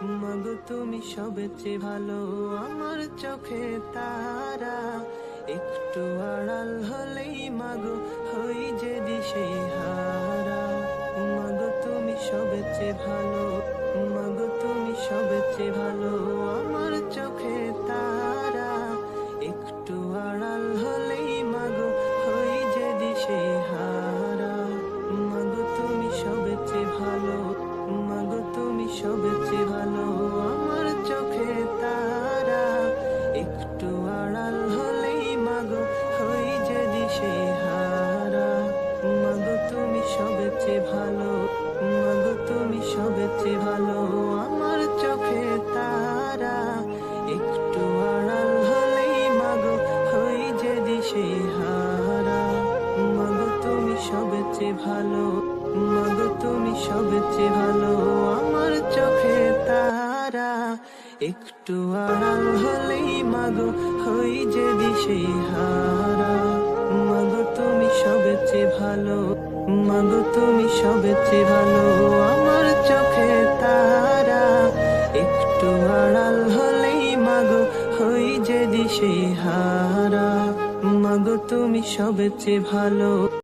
মাগো তুমি সবচেয়ে ভালো, আমার চোখে তারা। একটু আড়াল হলেই মাগো হই যে দিশেহারা। মাগো তুমি সবচেয়ে ভালো, মাগো তুমি সবচেয়ে ভালো, আমার চোখে তারা। একটু আড়াল হলেই মাগো হই যে দিশেহারা। মাগো তুমি সবচেয়ে ভালো, মাগো তুমি সবচেয়ে ভালো, আমার চোখে তারা। একটু আড়াল হলেই মাগো হই যে দিশেহারা। মাগো তুমি সবচেয়ে ভালো, মাগো তুমি সবচেয়ে ভালো, আমার চোখে তারা। একটু আড়াল হলেই মাগো হই যে দিশেহারা। মাগো তুমি সবচেয়ে ভালো, মাগো তুমি সবচেয়ে ভালো, আমার চোখে তারা। একটু আড়াল হলেই মাগো হই যে দিশেহারা। মাগো তুমি সবচেয়ে ভালো, মাগো তুমি সবচেয়ে ভালো, আমার চোখে তারা। একটু আড়াল হলেই মাগো হই যে দিশেহারা। মাগো তুমি সবচেয়ে ভালো।